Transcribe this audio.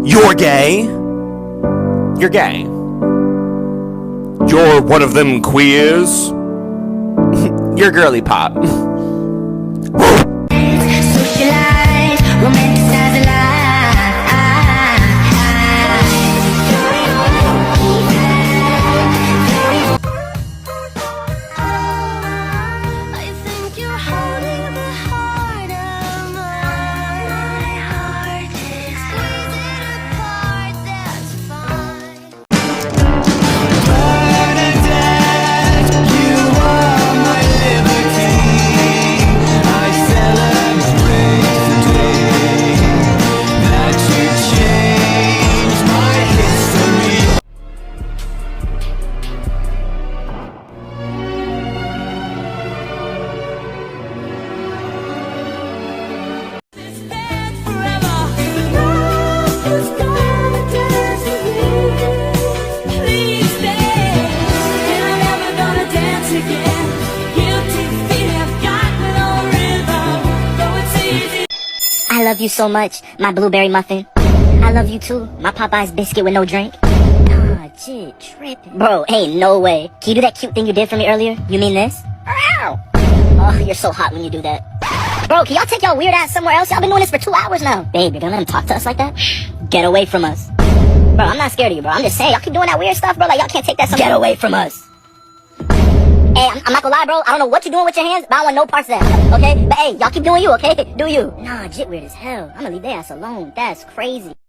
You're gay. You're gay. You're one of them queers. You're girly pop. Socialize, romanticize a I think you're holding the heart of my heart. Squeeze it apart, that's fine. Bernadette, you are my liberty. I celebrate the day that you changed my history. I love you so much, my blueberry muffin. I love you too, my Popeye's biscuit with no drink. Nah, jit, trippin'. Bro, ain't no way. Can you do that cute thing you did for me earlier? You mean this? Ow! Oh, you're so hot when you do that. Bro, can y'all take y'all weird ass somewhere else? Y'all been doing this for 2 hours now. Babe, you're gonna let him talk to us like that? Get away from us. Bro, I'm not scared of you, bro. I'm just saying, y'all keep doing that weird stuff, bro. Like, y'all can't take that somewhere. Get away from us. Hey, I'm not gonna lie, bro. I don't know what you're doing with your hands, but I don't want no parts of that, okay? But hey, y'all keep doing you, okay? Do you. Nah, jit weird as hell. I'm gonna leave their ass alone. That's crazy.